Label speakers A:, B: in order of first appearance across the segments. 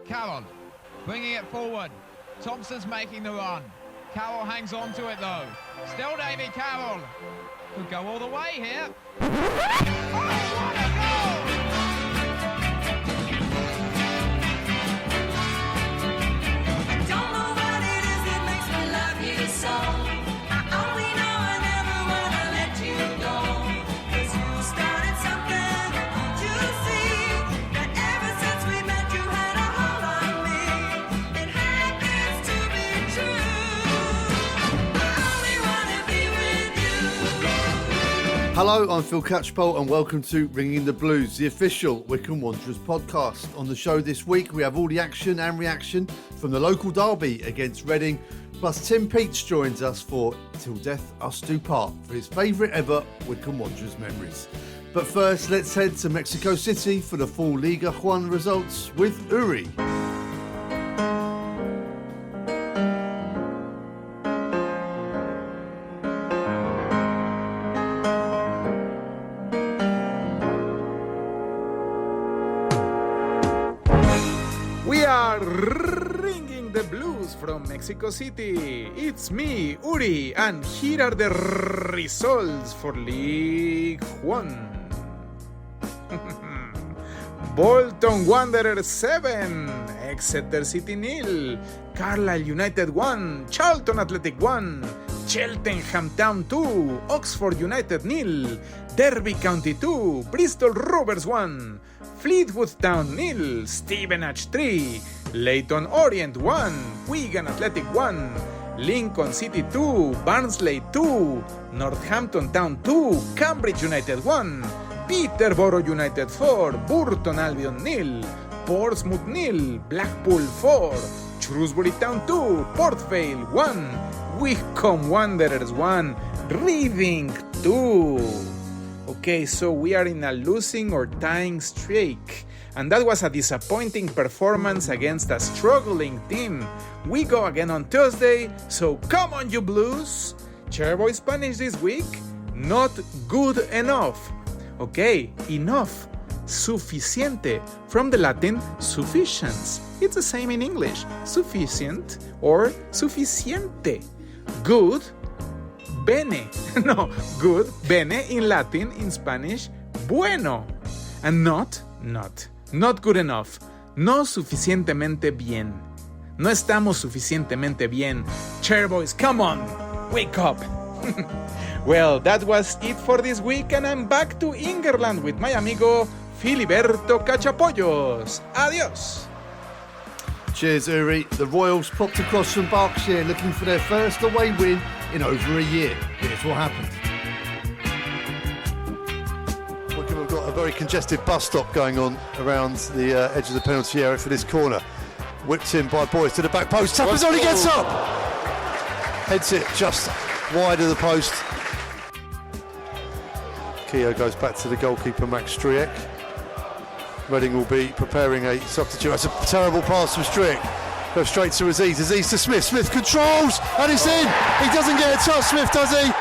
A: Carroll bringing it forward. Thompson's making the run. Carroll hangs on to it though. Still Davy Carroll. Could go all the way here. Oh, what a goal!
B: I don't know what it is that makes me love you so. I only know I never wanna let you go. 'Cause you started something, don't you see? That ever since we met you had a hold on me. It happens to be true. I only wanna be with you.
C: Hello, I'm Phil Catchpole and welcome to Ringing the Blues, the official Wycombe Wanderers podcast. On the show this week, we have all the action and reaction from the local derby against Reading, plus Tim Peach joins us for Till Death Us Do Part for his favourite ever Wycombe Wanderers memories. But first, let's head to Mexico City for the full Liga Juan results with Uri.
D: We are ringing the blues from Mexico City. It's me, Uri, and here are the results for League One. Bolton Wanderers 7, Exeter City 0, Carlisle United 1, Charlton Athletic 1, Cheltenham Town 2, Oxford United 0, Derby County 2, Bristol Rovers 1, Fleetwood Town 0, Stevenage 3, Leyton Orient 1, Wigan Athletic 1, Lincoln City 2, Barnsley 2, Northampton Town 2, Cambridge United 1, Peterborough United 4, Burton Albion 0, Portsmouth 0, Blackpool 4, Shrewsbury Town 2, Port Vale 1, Wycombe Wanderers 1, Reading 2. Okay, so we are in a losing or tying streak, and that was a disappointing performance against a struggling team. We go again on Tuesday, so come on you Blues! Chairboys Spanish this week? Not good enough. Okay, enough. Suficiente, from the Latin sufficience. It's the same in English, sufficient or suficiente. Good, bene. No, good, bene in Latin, in Spanish, bueno. And not good enough. No suficientemente bien. No estamos suficientemente bien. Chairboys, come on, wake up. Well, that was it for this week, and I'm back to England with my amigo Filiberto Cachapollos. Adios.
C: Cheers, Uri. The Royals popped across from Berkshire looking for their first away win in over a year. Here's what happened. Wycombe have got a very congested bus stop going on around the edge of the penalty area for this corner. Whipped in by Boys to the back post. Tappers only gets up! Heads it just wide of the post. Keogh goes back to the goalkeeper, Max Striek. Reading will be preparing a substitute. That's a terrible pass from Striek. Goes straight to Aziz. Aziz to Smith. Smith controls, and it's in. He doesn't get a touch, Smith, does he?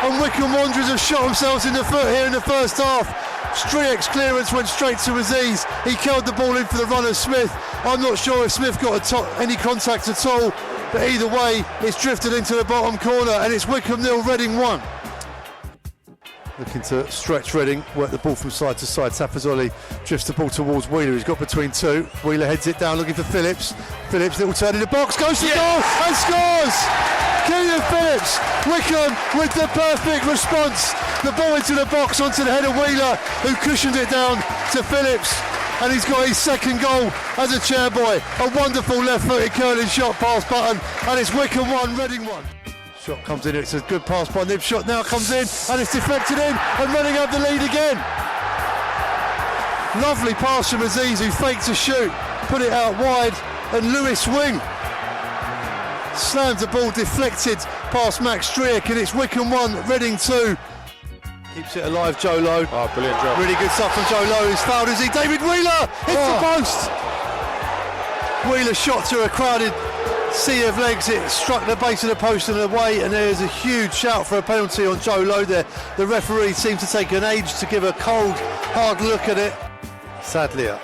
C: And Wycombe Wanderers have shot themselves in the foot here in the first half. Striek's clearance went straight to Aziz. He curled the ball in for the run of Smith. I'm not sure if Smith got any contact at all, but either way, it's drifted into the bottom corner, and it's Wycombe 0, Reading 1. Looking to stretch Reading, work the ball from side to side. Tapazoli drifts the ball towards Wheeler. He's got between two. Wheeler heads it down looking for Phillips. Phillips, little turn in the box, goes to the goal and scores! Keelan Phillips, Wycombe with the perfect response. The ball into the box onto the head of Wheeler, who cushioned it down to Phillips. And he's got his second goal as a Chairboy. A wonderful left-footed curling shot past Button. And it's Wycombe 1, Reading 1. Shot comes in, it's a good pass by Nibshot, now comes in and it's deflected in and Reading have the lead again. Lovely pass from Aziz, who faked a shoot, put it out wide, and Lewis Wing slams the ball deflected past Max Striek, and it's Wycombe 1, Reading 2. Keeps it alive, Joe Lowe.
D: Oh, brilliant job.
C: Really good stuff from Joe Lowe, who's fouled Aziz. David Wheeler hits the post. Wheeler shot through a crowded sea of legs, it struck the base of the post and away, and there's a huge shout for a penalty on Joe Lowe there. The referee seemed to take an age to give a cold, hard look at it. Sadlier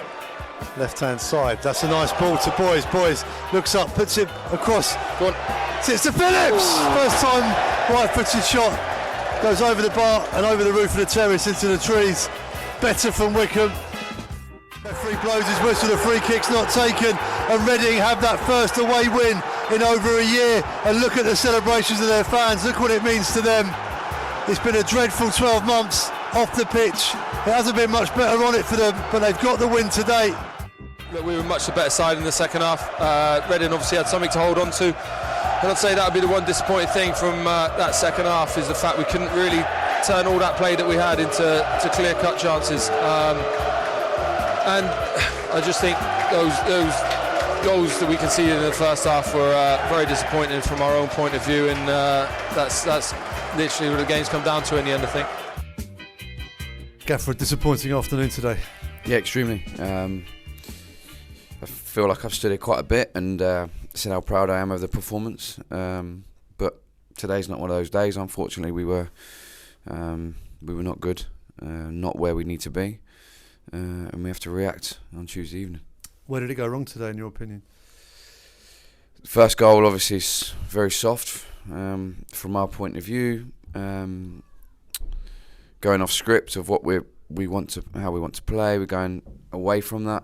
C: Left-hand side. That's a nice ball to Boys. Boys looks up, puts it across. Go on. It's to Phillips. First time right-footed shot. Goes over the bar and over the roof of the terrace into the trees. Better from Wycombe. Referee blows his whistle, the free kick's not taken, and Reading have that first away win in over a year. And look at the celebrations of their fans, look what it means to them. It's been a dreadful 12 months off the pitch. It hasn't been much better on it for them, but they've got the win today.
E: Look, we were much the better side in the second half. Reading obviously had something to hold on to. And I'd say that would be the one disappointing thing from that second half, is the fact we couldn't really turn all that play that we had into clear-cut chances. And I just think those goals that we conceded in the first half were very disappointing from our own point of view, and that's literally what the game's come down to in the end, I think.
C: Gaffer, a disappointing afternoon today.
F: Yeah, extremely. I feel like I've stood here quite a bit and said how proud I am of the performance. But today's not one of those days. Unfortunately, we were not good, not where we need to be, and we have to react on Tuesday evening.
C: Where did it go wrong today, in your opinion?
F: First goal, obviously, is very soft from our point of view. Going off script of what how we want to play. We're going away from that,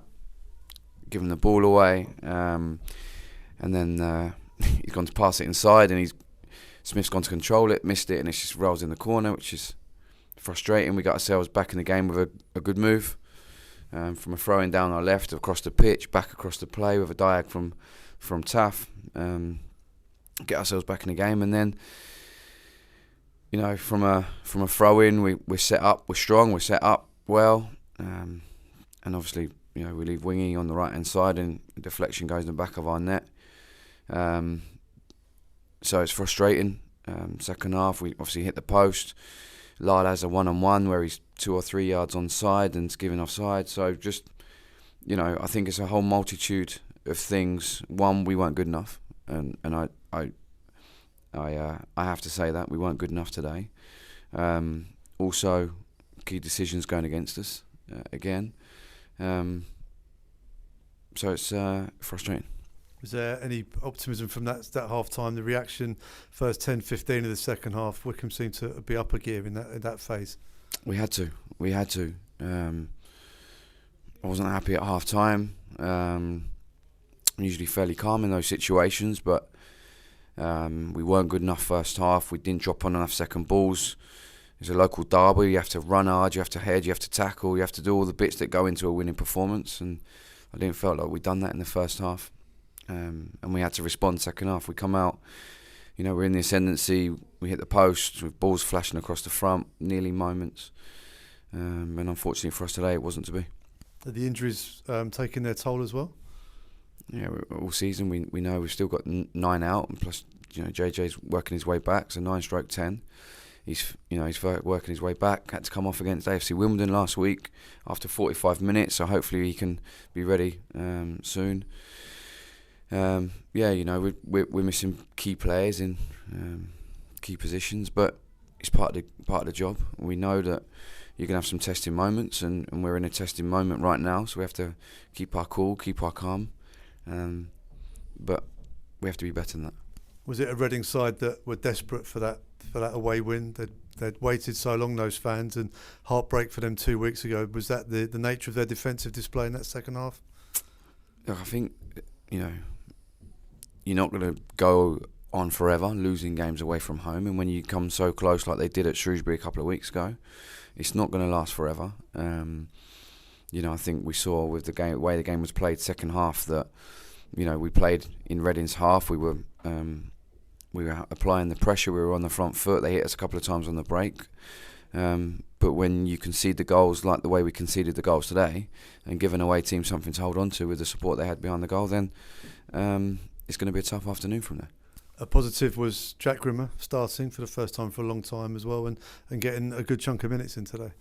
F: giving the ball away, and then he's gone to pass it inside, and Smith's gone to control it, missed it, and it just rolls in the corner, which is frustrating. We got ourselves back in the game with a good move, from a throw-in down our left, across the pitch, back across the play with a diag from Taff, get ourselves back in the game, and then, you know, from a throw-in, we're set up, we're strong, we're set up well, and obviously, you know, we leave Wingy on the right-hand side, and deflection goes in the back of our net. So it's frustrating. Second half, we obviously hit the post. Lyle has a one-on-one where he's 2 or 3 yards onside and it's given offside. So just, you know, I think it's a whole multitude of things. One, we weren't good enough, and I have to say that we weren't good enough today. Also, key decisions going against us again. So it's frustrating.
C: Was there any optimism from that half time? The reaction, first 10-15 of the second half, Wycombe seemed to be up a gear in that phase. We had to. I wasn't happy at half time. I'm usually fairly calm in those situations, but we weren't good enough first half. We didn't drop on enough second balls. It's a local derby. You have to run hard, you have to head, you have to tackle, you have to do all the bits that go into a winning performance, and I didn't feel like we'd done that in the first half. And we had to respond second half. We come out, you know, we're in the ascendancy, we hit the post with balls flashing across the front, nearly moments, and unfortunately for us today it wasn't to be.
G: Are the injuries taking their toll as well?
C: Yeah, all season we know we've still got 9 out, and plus, you know, JJ's working his way back, so 9/10. He's working his way back. Had to come off against AFC Wimbledon last week after 45 minutes, so hopefully he can be ready soon. You know, we're missing key players in key positions, but it's part of the job. We know that you're gonna have some testing moments, and we're in a testing moment right now, so we have to keep our cool, keep our calm, but we have to be better than that.
G: Was it a Reading side that were desperate for that away win? They'd waited so long, those fans, and heartbreak for them 2 weeks ago. Was that the nature of their defensive display in that second half?
C: Look, I think, you know, you're not going to go on forever losing games away from home, and when you come so close like they did at Shrewsbury a couple of weeks ago, it's not going to last forever. You know, I think we saw with the way the game was played second half that, you know, we played in Reading's half. We were applying the pressure. We were on the front foot. They hit us a couple of times on the break. But when you concede the goals like the way we conceded the goals today, and give an away team something to hold on to with the support they had behind the goal, then it's going to be a tough afternoon from there.
G: A positive was Jack Grimmer starting for the first time for a long time as well, and getting a good chunk of minutes in today.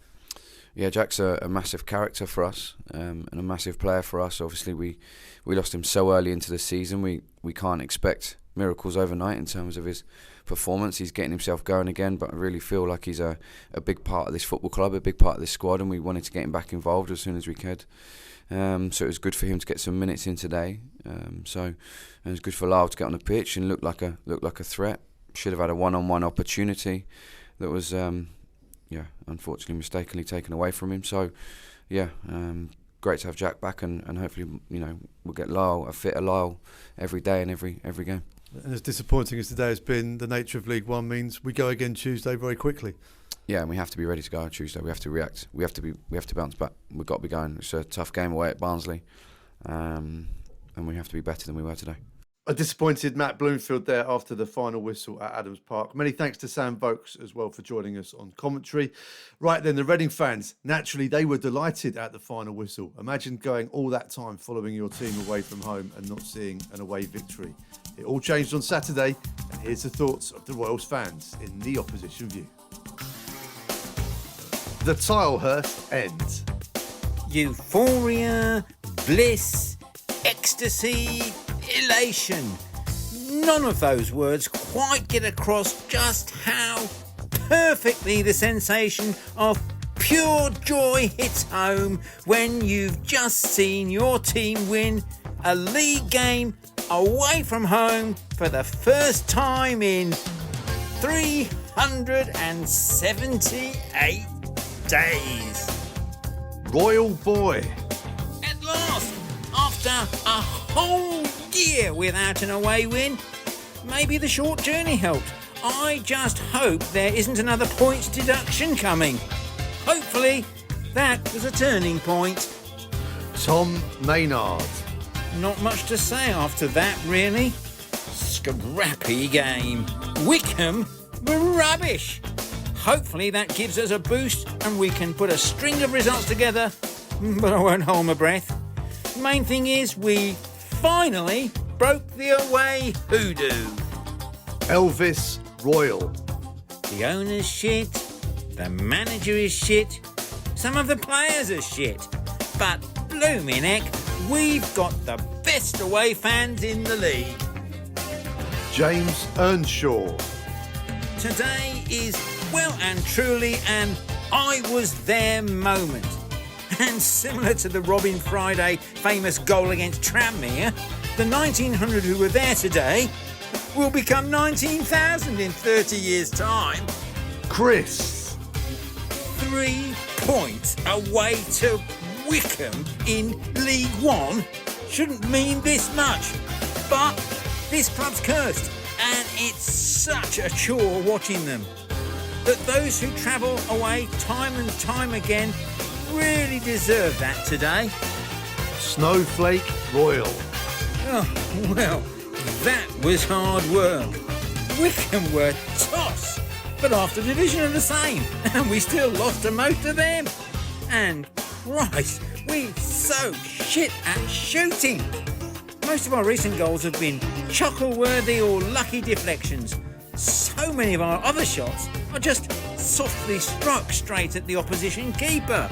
C: Yeah, Jack's a massive character for us, and a massive player for us. Obviously, we lost him so early into the season. We can't expect miracles overnight in terms of his performance. He's getting himself going again, but I really feel like he's a big part of this football club, a big part of this squad, and we wanted to get him back involved as soon as we could.
F: So it was good for him to get some minutes in today. So it was good for Lyle to get on the pitch and look like a threat. Should have had a one-on-one opportunity that was, unfortunately mistakenly taken away from him. So, great to have Jack back, and hopefully, we'll get a fitter Lyle every day and every game.
G: And as disappointing as today has been, the nature of League One means we go again Tuesday very quickly.
F: Yeah, and we have to be ready to go on Tuesday. We have to react. We have to bounce back. We've got to be going. It's a tough game away at Barnsley, and we have to be better than we were today.
C: A disappointed Matt Bloomfield there after the final whistle at Adams Park. Many thanks to Sam Vokes as well for joining us on commentary. Right then, the Reading fans, naturally, they were delighted at the final whistle. Imagine going all that time following your team away from home and not seeing an away victory. It all changed on Saturday, and here's the thoughts of the Royals fans in the opposition view. The Tilehurst end.
H: Euphoria, bliss, ecstasy, elation. None of those words quite get across just how perfectly the sensation of pure joy hits home when you've just seen your team win a league game away from home for the first time in 378 days.
C: Royal boy.
H: At last, after a whole year without an away win, maybe the short journey helped. I just hope there isn't another points deduction coming. Hopefully, that was a turning point.
C: Tom Maynard.
H: Not much to say after that, really. Scrappy game. Wycombe were rubbish. Hopefully that gives us a boost and we can put a string of results together, but I won't hold my breath. Main thing is we finally broke the away hoodoo.
C: Elvis Royal.
H: The owner's shit, the manager is shit, some of the players are shit, but blooming heck, we've got the best away fans in the league.
C: James Earnshaw.
H: Today is well and truly an I was there moment. And similar to the Robin Friday famous goal against Tranmere, the 1,900 who were there today will become 19,000 in 30 years' time.
C: Chris.
H: 3 points away to Wycombe in League One shouldn't mean this much. But this club's cursed, and it's such a chore watching them. That those who travel away time and time again really deserve that today.
C: Snowflake Royal.
H: Oh, well, that was hard work. Wycombe were toss, but after division are the same, and we still lost to most of them. And Christ, we're so shit at shooting. Most of our recent goals have been chuckle-worthy or lucky deflections. So many of our other shots are just softly struck straight at the opposition keeper.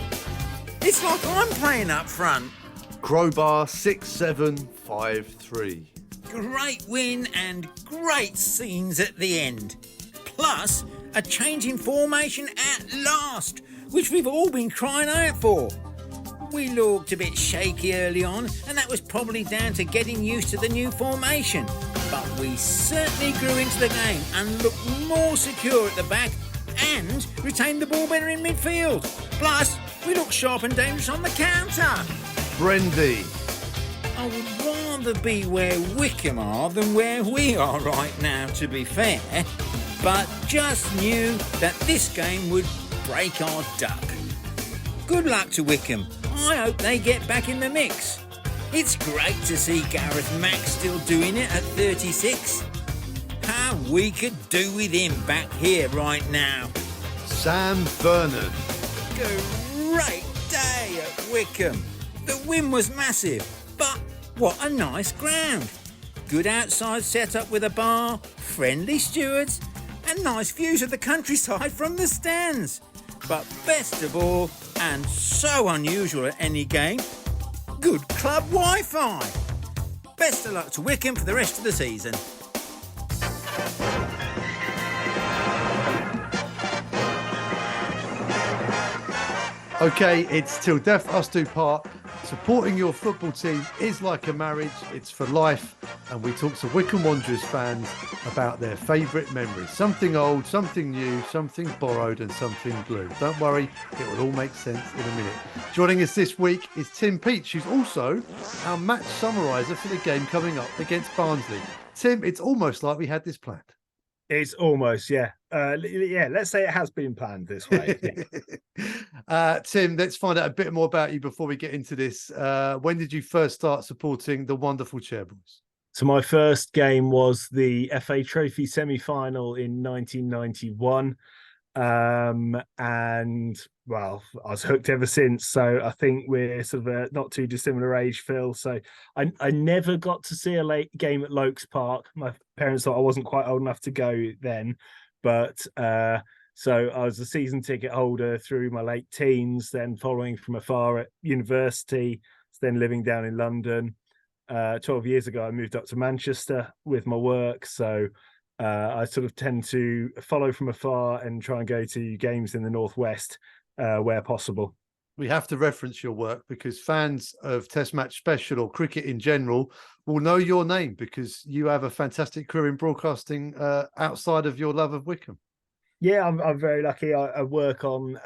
H: It's like I'm playing up front.
C: Crowbar 6753.
H: Great win and great scenes at the end. Plus, a change in formation at last, which we've all been crying out for. We looked a bit shaky early on, and that was probably down to getting used to the new formation. But we certainly grew into the game and looked more secure at the back and retained the ball better in midfield. Plus, we looked sharp and dangerous on the counter.
C: Brendy.
H: I would rather be where Wycombe are than where we are right now, to be fair. But just knew that this game would break our duck. Good luck to Wycombe. I hope they get back in the mix. It's great to see Gareth Mack still doing it at 36. How we could do with him back here right now.
C: Sam Vernon.
H: Great day at Wycombe. The win was massive, but what a nice ground. Good outside setup with a bar, friendly stewards, and nice views of the countryside from the stands. But best of all, and so unusual at any game, good club Wi-Fi. Best of luck to Wycombe for the rest of the season.
C: Okay, it's till death us do part.
G: Supporting your football team is like a marriage, it's for life. And we talk to Wycombe Wanderers fans about their favourite memories. Something old, something new, something borrowed and something blue. Don't worry, it will all make sense in a minute. Joining us this week is Tim Peach, who's also our match summariser for the game coming up against Barnsley. Tim, it's almost like we had this planned.
I: It's almost, yeah. Let's say it has been planned this way.
G: Tim, let's find out a bit more about you before we get into this. When did you first start supporting the wonderful Chairboys?
I: So my first game was the FA Trophy semi-final in 1991. And well, I was hooked ever since. So I think we're sort of a not too dissimilar age, Phil. So I never got to see a late game at Lokes Park. My parents thought I wasn't quite old enough to go then, but so I was a season ticket holder through my late teens, then following from afar at university, then living down in London. 12 years ago, I moved up to Manchester with my work. So I sort of tend to follow from afar and try and go to games in the Northwest where possible.
G: We have to reference your work because fans of Test Match Special or cricket in general will know your name because you have a fantastic career in broadcasting outside of your love of Wycombe.
I: Yeah, I'm very lucky. I work on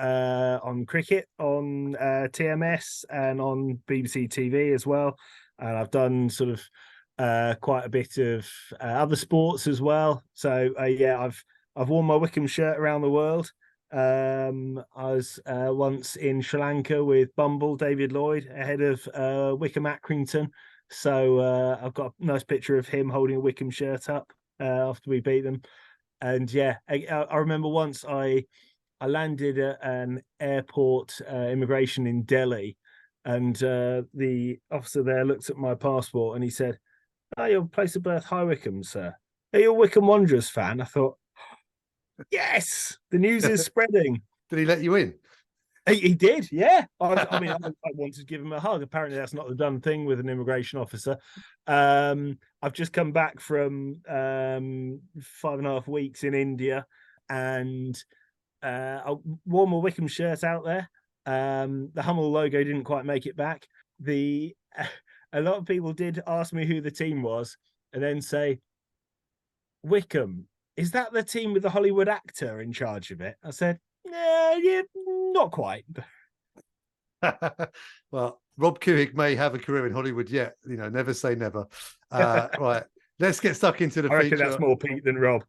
I: cricket on TMS and on BBC TV as well, and I've done sort of quite a bit of other sports as well. So I've worn my Wycombe shirt around the world. I was once in Sri Lanka with Bumble, David Lloyd, ahead of Wycombe Accrington. So I've got a nice picture of him holding a Wycombe shirt up after we beat them. And yeah, I remember once I landed at an airport immigration in Delhi, and the officer there looked at my passport and he said, "Oh, your place of birth, High Wycombe, sir. Are you a Wycombe Wanderers fan?" I thought, yes, the news is spreading.
G: Did he let you in?
I: He did, yeah. I mean, I wanted to give him a hug. Apparently, that's not the done thing with an immigration officer. I've just come back from 5.5 weeks in India, and I wore my Wycombe shirt out there. The Hummel logo didn't quite make it back. A lot of people did ask me who the team was, and then say, "Wycombe, is that the team with the Hollywood actor in charge of it?" I said, yeah, not quite.
G: Well, Rob Kuig may have a career in Hollywood yet. You know, never say never. Right, let's get stuck into the
I: I reckon
G: feature.
I: that's more Pete than Rob.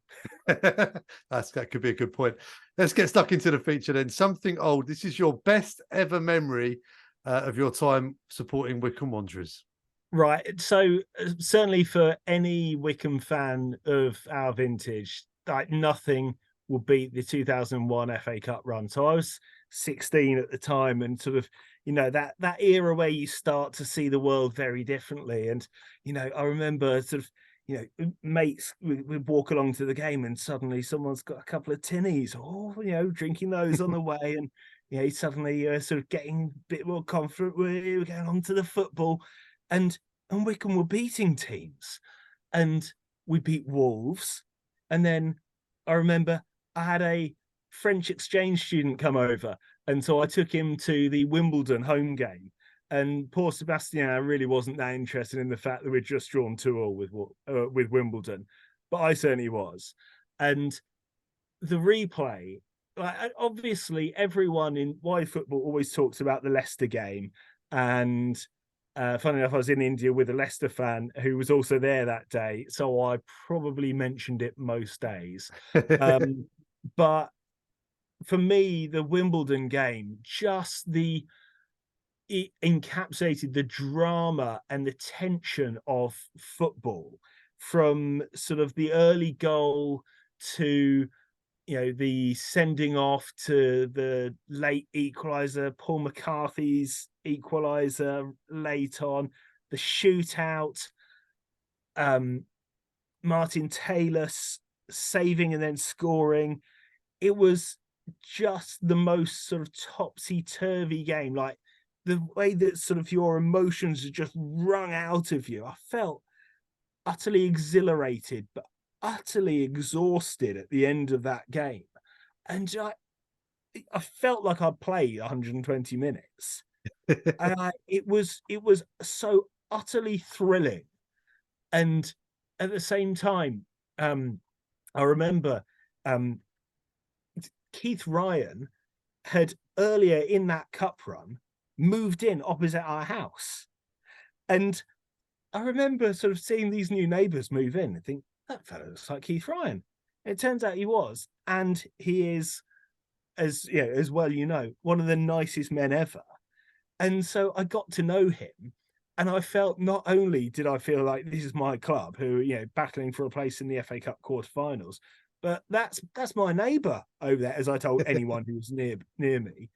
G: That could be a good point. Let's get stuck into the feature then. Something old. This is your best ever memory of your time supporting Wycombe Wanderers.
I: Right. So certainly for any Wycombe fan of our vintage, like nothing will beat the 2001 FA Cup run. So I was 16 at the time, and sort of, you know, that era where you start to see the world very differently. And, you know, I remember sort of, you know, mates would walk along to the game and suddenly someone's got a couple of tinnies, or, you know, drinking those on the way. And, you know, suddenly sort of getting a bit more confident. We were going on to the football, and Wycombe were beating teams, and we beat Wolves. And then I remember I had a French exchange student come over, and so I took him to the Wimbledon home game. And poor Sebastian really wasn't that interested in the fact that we'd just drawn 2-2 with Wimbledon, but I certainly was. And the replay, obviously, everyone in wide football always talks about the Leicester game, and funny enough, I was in India with a Leicester fan who was also there that day, so I probably mentioned it most days. But for me, the Wimbledon game, it encapsulated the drama and the tension of football, from sort of the early goal to, you know, the sending off to the late equaliser, Paul McCarthy's equaliser late on, the shootout, Martin Taylor saving and then scoring. It was just the most sort of topsy-turvy game, like the way that sort of your emotions are just wrung out of you. I felt utterly exhilarated, but utterly exhausted at the end of that game. And I felt like I'd played 120 minutes. And it was so utterly thrilling. And at the same time, I remember Keith Ryan had earlier in that cup run moved in opposite our house. And I remember sort of seeing these new neighbours move in and think, that fellow looks like Keith Ryan. It turns out he was. And he is, as well, one of the nicest men ever. And so I got to know him. And I felt, not only did I feel like this is my club who, battling for a place in the FA Cup quarterfinals, but that's my neighbour over there, as I told anyone who was near me.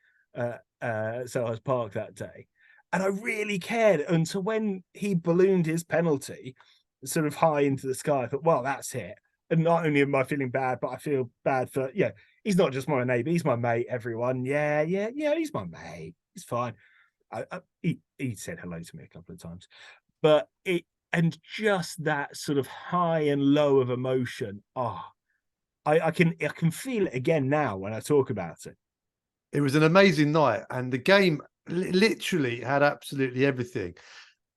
I: Selhurst Park that day. And I really cared. And so when he ballooned his penalty sort of high into the sky, I thought, well, that's it. And not only am I feeling bad, but I feel bad for, he's not just my neighbour, he's my mate, everyone. Yeah, he's my mate. He's fine. He said hello to me a couple of times. But just that sort of high and low of emotion. I can feel it again now when I talk about it.
G: It was an amazing night, and the game literally had absolutely everything.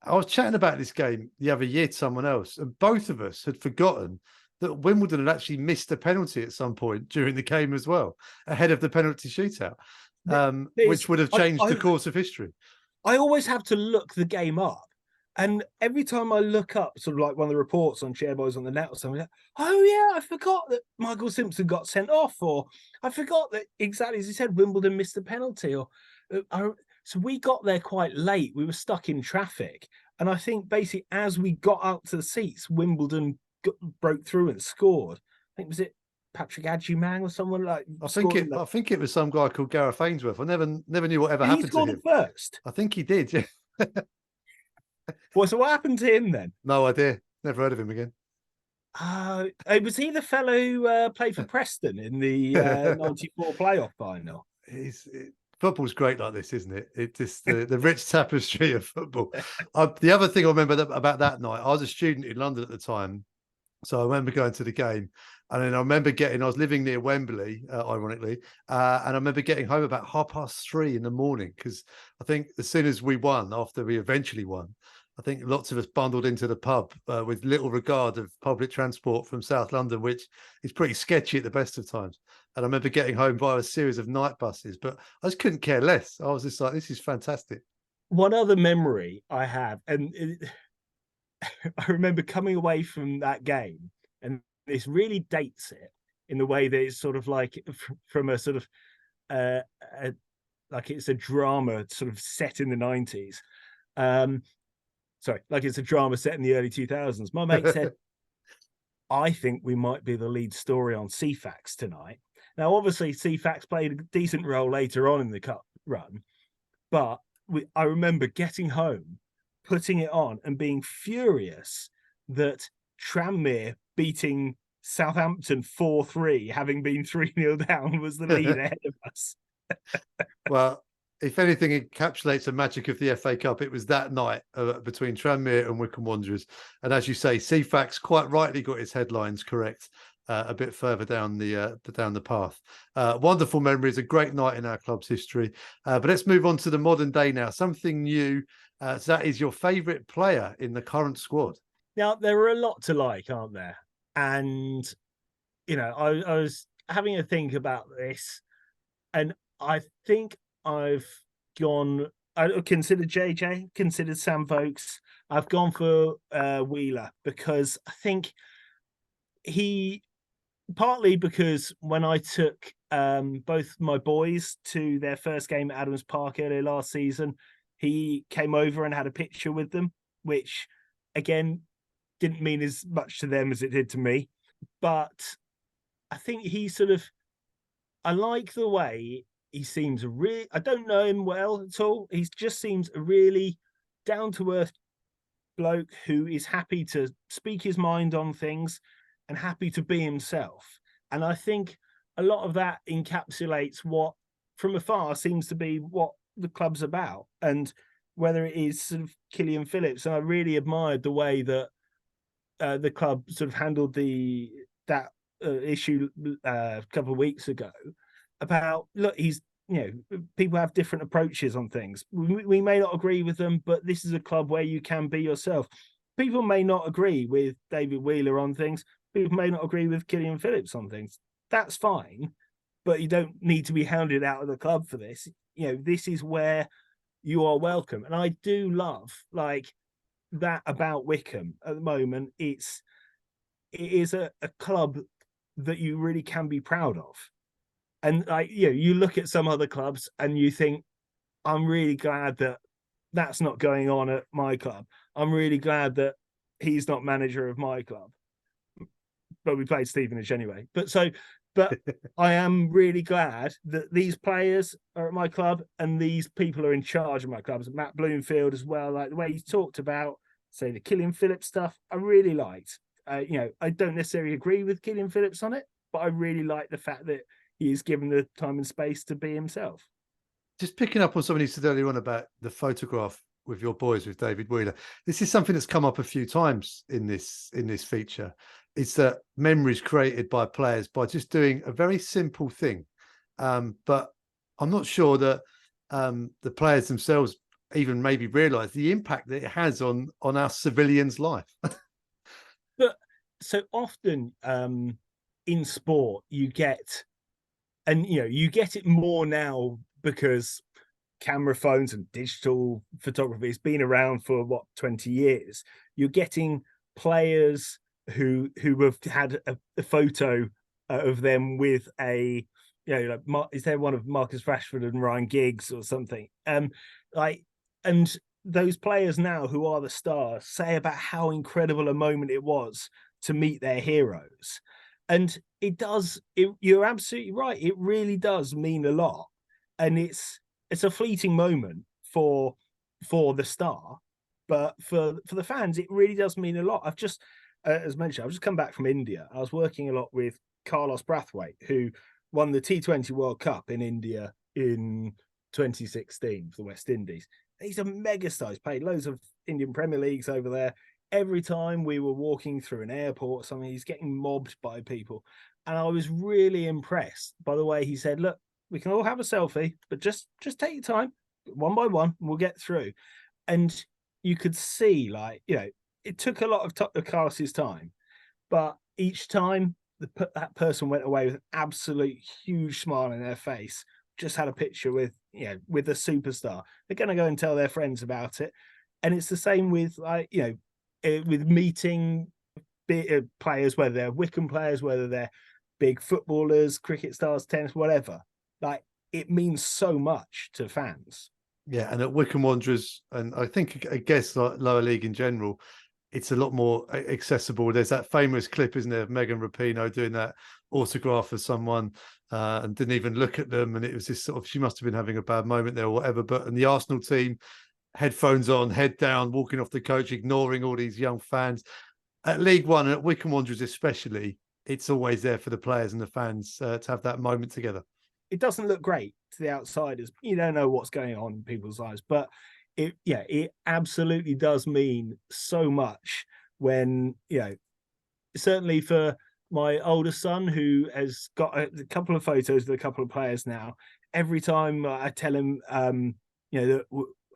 G: I was chatting about this game the other year to someone else, and both of us had forgotten that Wimbledon had actually missed a penalty at some point during the game as well, ahead of the penalty shootout, which would have changed the course of history.
I: I always have to look the game up. And every time I look up sort of like one of the reports on Chairboys on the net or something, like, oh yeah, I forgot that Michael Simpson got sent off, or I forgot that, exactly as he said, Wimbledon missed the penalty. Or so we got there quite late. We were stuck in traffic. And I think basically as we got out to the seats, Wimbledon broke through and scored. I think, was it Patrick Adjumang or someone like?
G: I think it was some guy called Gareth Ainsworth. I never knew whatever happened to him.
I: He scored first.
G: I think he did. Yeah.
I: Well, so what happened to him then?
G: No idea. Never heard of him again.
I: Was he the fellow who played for Preston in the 94 playoff final?
G: Football's great like this, isn't it? It's just the rich tapestry of football. The other thing I remember about that night, I was a student in London at the time, so I remember going to the game. And then I remember I was living near Wembley, ironically, and I remember getting home about 3:30 in the morning, because I think as soon as we won, after we eventually won, I think lots of us bundled into the pub with little regard of public transport from South London, which is pretty sketchy at the best of times. And I remember getting home via a series of night buses, but I just couldn't care less. I was just like, this is fantastic.
I: One other memory I have, and I remember coming away from that game, and this really dates it in the way that it's sort of like from a sort of like it's a drama sort of set in the 90s. Like it's a drama set in the early 2000s. My mate said, I think we might be the lead story on CFAX tonight. Now, obviously, CFAX played a decent role later on in the cup run, but I remember getting home, putting it on, and being furious that Tranmere beating Southampton 4-3, having been 3-0 down, was the lead ahead of us.
G: Well, if anything encapsulates the magic of the FA Cup, it was that night between Tranmere and Wycombe Wanderers. And as you say, CFAX quite rightly got its headlines correct a bit further down the path. Wonderful memories, a great night in our club's history. But let's move on to the modern day now. Something new. So that is your favourite player in the current squad.
I: Now, there are a lot to like, aren't there? And, I was having a think about this, and I think I've considered JJ, considered Sam Vokes. I've gone for Wheeler, because I think partly because when I took both my boys to their first game at Adams Park earlier last season, he came over and had a picture with them, which again didn't mean as much to them as it did to me. But I think I like the way he seems I don't know him well at all. He just seems a really down-to-earth bloke who is happy to speak his mind on things and happy to be himself. And I think a lot of that encapsulates what, from afar, seems to be what the club's about. And whether it is sort of Killian Phillips, and I really admired the way that the club sort of handled that issue a couple of weeks ago about, look, he's people have different approaches on things. We may not agree with them, but this is a club where you can be yourself. People may not agree with David Wheeler on things. People may not agree with Killian Phillips on things. That's fine, but you don't need to be hounded out of the club for this. This is where you are welcome. And I do love that about Wycombe at the moment. It is a club that you really can be proud of. And you look at some other clubs and you think, I'm really glad that that's not going on at my club. I'm really glad that he's not manager of my club. But we played Stevenage anyway. But I am really glad that these players are at my club and these people are in charge of my clubs. Matt Bloomfield as well, like the way he talked about, say, the Killian Phillips stuff, I really liked. I don't necessarily agree with Killian Phillips on it, but I really like the fact that he is given the time and space to be himself.
G: Just picking up on something you said earlier on about the photograph with your boys with David Wheeler. This is something that's come up a few times in this feature. It's that memories created by players by just doing a very simple thing. But I'm not sure that the players themselves even maybe realise the impact that it has on our civilians' life.
I: But so often in sport, you get it more now because camera phones and digital photography has been around for 20 years. You're getting players who have had a photo of them with is there one of Marcus Rashford and Ryan Giggs or something? And those players now who are the stars say about how incredible a moment it was to meet their heroes. And you're absolutely right. It really does mean a lot. And it's a fleeting moment for the star, but for the fans, it really does mean a lot. I've just, as mentioned, I've just come back from India. I was working a lot with Carlos Brathwaite, who won the T20 World Cup in India in 2016 for the West Indies. He's a megastar. He's played loads of Indian Premier Leagues over there. Every time we were walking through an airport or something, he's getting mobbed by people. And I was really impressed by the way he said, look, we can all have a selfie, but just take your time, one by one, and we'll get through. And you could see, it took a lot of Carlos's time, but each time that person went away with an absolute huge smile on their face, just had a picture with a superstar. They're going to go and tell their friends about it. And it's the same with with meeting players, whether they're Wycombe players, whether they're big footballers, cricket stars, tennis, whatever. It means so much to fans.
G: Yeah, and at Wycombe Wanderers, and I guess lower league in general, it's a lot more accessible. There's that famous clip, isn't there, of Megan Rapinoe doing that autograph for someone and didn't even look at them. And it was this she must have been having a bad moment there or whatever. But in the Arsenal team, headphones on, head down, walking off the coach, ignoring all these young fans. At League One and at Wycombe Wanderers especially, it's always there for the players and the fans to have that moment together.
I: It doesn't look great to the outsiders. You don't know what's going on in people's lives, but it absolutely does mean so much when, certainly for my oldest son, who has got a couple of photos with a couple of players now, every time I tell him, that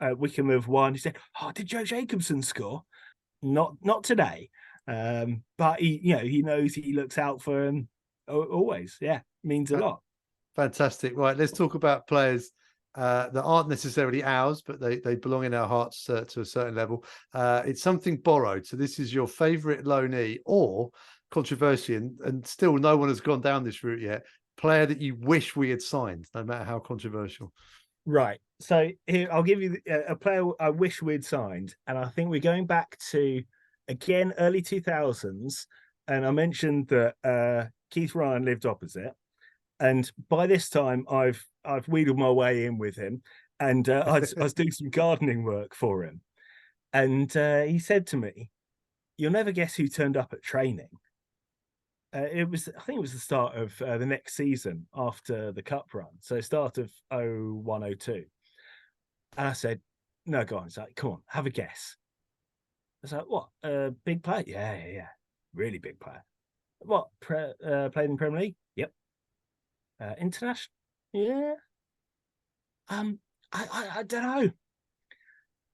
I: Wycombe have won, he said, "Oh, did Joe Jacobson score?" Not today. But he knows he looks out for him always. Yeah, means a lot.
G: Fantastic. Right, let's talk about players that aren't necessarily ours, but they belong in our hearts to a certain level. It's something borrowed. So this is your favourite loanee or controversy, and still no one has gone down this route yet. Player that you wish we had signed, no matter how controversial.
I: Right. So here, I'll give you a player I wish we'd signed. And I think we're going back to, again, early 2000s. And I mentioned that Keith Ryan lived opposite. And by this time, I've wheedled my way in with him. And I was doing some gardening work for him. And he said to me, "You'll never guess who turned up at training." I think it was the start of the next season after the cup run. So start of 01-02. And I said, "No, go on." He's like, "Come on, have a guess." I was like, "What? Big player?" Yeah. Really big player. "What? Played in Premier League?" "Yep." "International?" "Yeah." I don't know.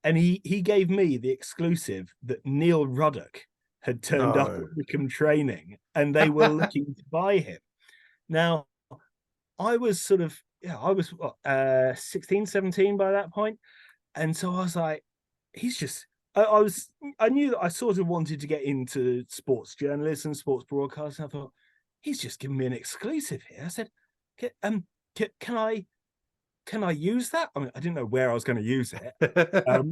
I: And he gave me the exclusive that Neil Ruddock had turned up
C: No.
I: at Wycombe training, and they were looking to buy him. Now, I was sort of, I was what, 16, 17 by that point. And so I was like, he's just, I knew that I sort of wanted to get into sports journalism, sports broadcasting. I thought, he's just given me an exclusive here. I said, can I use that? I mean, I didn't know where I was going to use it. I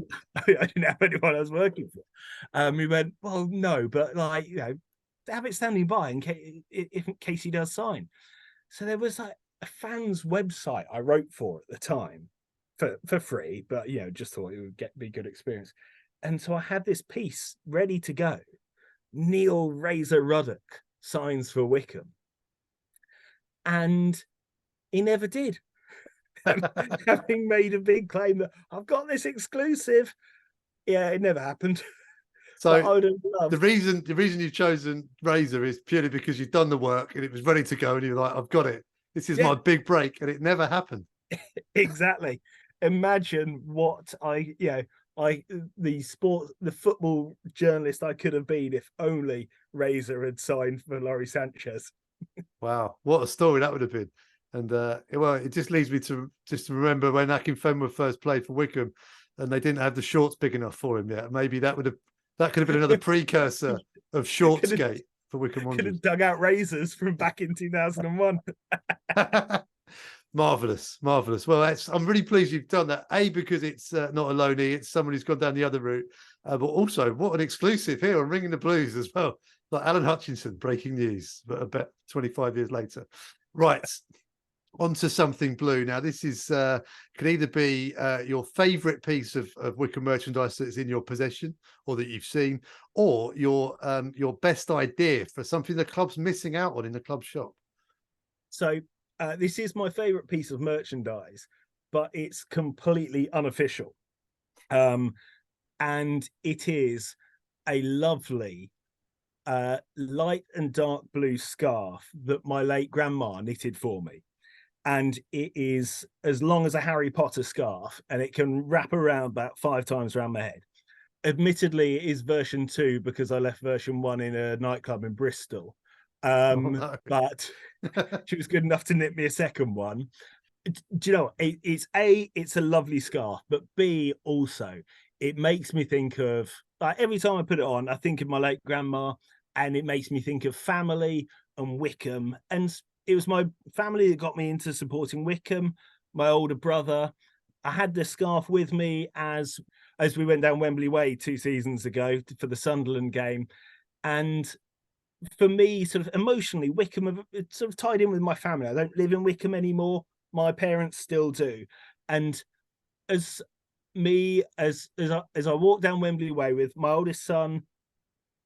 I: didn't have anyone I was working for. He went, well, no, but like, have it standing by in case he does sign. So there was like a fans website I wrote for at the time for free, but just thought it would be good experience. And so I had this piece ready to go. Neil Razor Ruddock signs for Wycombe. And he never did. Having made a big claim that I've got this exclusive. Yeah, it never happened.
C: So the reason you've chosen Razor is purely because you've done the work and it was ready to go, and you're like, I've got it. This is my big break, and it never happened.
I: Exactly. Imagine what the football journalist I could have been if only Razor had signed for Laurie Sanchez.
C: Wow, what a story that would have been. And well, it just leads me to remember when Akinfenwa first played for Wycombe, and they didn't have the shorts big enough for him yet. Maybe that could have been another precursor of Shortsgate for Wycombe Wanderers.
I: Could have dug out razors from back in 2001.
C: Marvelous. Well, I'm really pleased you've done that. A, because it's not a loanee, it's someone who's gone down the other route. But also, what an exclusive here on Ringing the Blues as well. Like Alan Hutchinson, breaking news, but about 25 years later. Right. On to something blue. Now, this is could either be your favourite piece of Wycombe merchandise that's in your possession or that you've seen, or your best idea for something the club's missing out on in the club shop.
I: So this is my favourite piece of merchandise, but it's completely unofficial. And it is a lovely light and dark blue scarf that my late grandma knitted for me. And it is as long as a Harry Potter scarf, and it can wrap around about 5 times around my head. Admittedly, it is version 2 because I left version 1 in a nightclub in Bristol. But she was good enough to knit me a second one. Do you know what? It's a lovely scarf, but B, also, it makes me think of, like, every time I put it on, I think of my late grandma, and it makes me think of family and Wycombe. And it was my family that got me into supporting Wycombe, my older brother. I had this scarf with me as we went down Wembley Way 2 seasons ago for the Sunderland game. And for me, sort of emotionally, Wycombe, it's sort of tied in with my family. I don't live in Wycombe anymore. My parents still do. And as I walk down Wembley Way with my oldest son,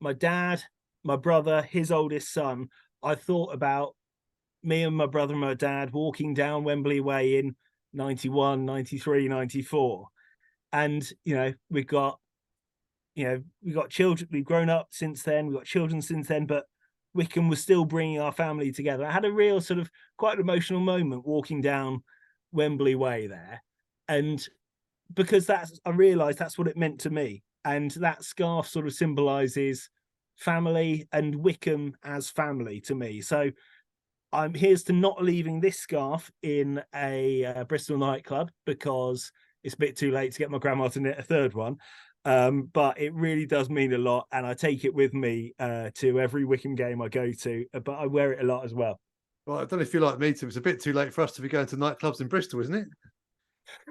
I: my dad, my brother, his oldest son, I thought about me and my brother and my dad walking down Wembley Way in 91, 93, 94. And, we've got children, we've grown up since then, we've got children since then, but Wycombe was still bringing our family together. I had a real sort of quite an emotional moment walking down Wembley Way there. And because I realised that's what it meant to me. And that scarf sort of symbolises family and Wycombe as family to me. So here's to not leaving this scarf in a Bristol nightclub because it's a bit too late to get my grandma to knit a third one. But it really does mean a lot, and I take it with me to every Wycombe game I go to, but I wear it a lot as well.
C: Well, I don't know if you're like me, Tim. It's a bit too late for us to be going to nightclubs in Bristol, isn't it?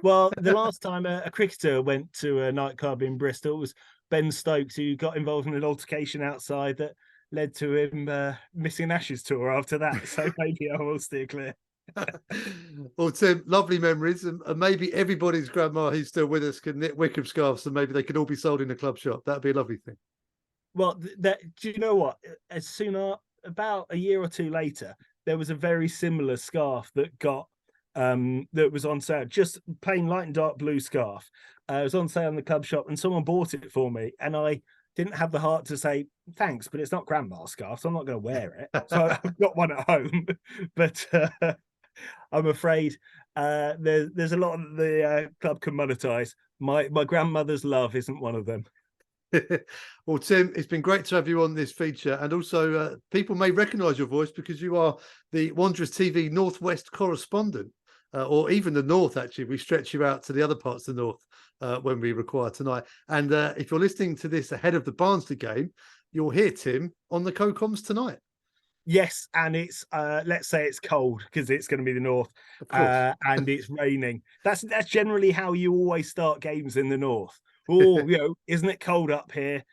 I: Well, the last time a cricketer went to a nightclub in Bristol was Ben Stokes, who got involved in an altercation outside that led to him missing Ashes tour after that. So maybe I will steer clear.
C: Well, Tim, lovely memories, and maybe everybody's grandma who's still with us can knit Wycombe scarves, and maybe they could all be sold in the club shop. That'd be a lovely thing.
I: Well, do you know what? As soon as about a year or two later, there was a very similar scarf that got that was on sale, just plain light and dark blue scarf. It was on sale in the club shop, and someone bought it for me, and I didn't have the heart to say thanks, but it's not grandma's scarf, so I'm not going to wear it. So I've got one at home, but I'm afraid there's a lot of the club can monetize. My grandmother's love isn't one of them.
G: Well, Tim, it's been great to have you on this feature, and also people may recognise your voice because you are the Wanderers TV Northwest correspondent, or even the North. Actually, we stretch you out to the other parts of the North when we require tonight. And if you're listening to this ahead of the Barnsley game, you'll hear Tim on the co-coms tonight.
I: Yes, and it's let's say it's cold because it's going to be the North,
G: Of course.
I: and it's raining. That's generally how you always start games in the North. Oh, isn't it cold up here?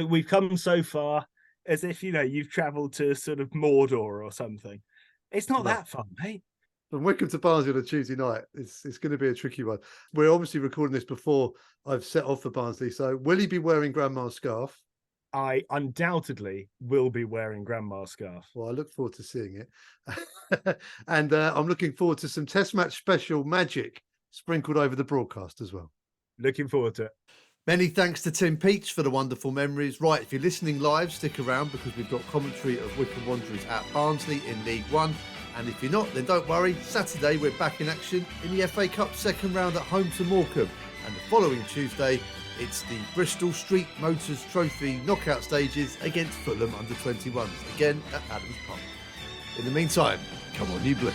I: We've come so far, as if you've travelled to sort of Mordor or something. It's not that fun, mate.
G: From Wycombe to Barnsley on a Tuesday night, it's going to be a tricky one. We're obviously recording this before I've set off for Barnsley, so will he be wearing Grandma's scarf?
I: I undoubtedly will be wearing Grandma's scarf.
G: Well, I look forward to seeing it. And I'm looking forward to some Test Match special magic sprinkled over the broadcast as well.
I: Looking forward to it.
G: Many thanks to Tim Peach for the wonderful memories. Right, if you're listening live, stick around because we've got commentary of Wycombe Wanderers at Barnsley in League One. And if you're not, then don't worry. Saturday, we're back in action in the FA Cup second round at home to Morecambe. And the following Tuesday, it's the Bristol Street Motors Trophy knockout stages against Fulham under-21s, again at Adams Park. In the meantime, come on, you Blues.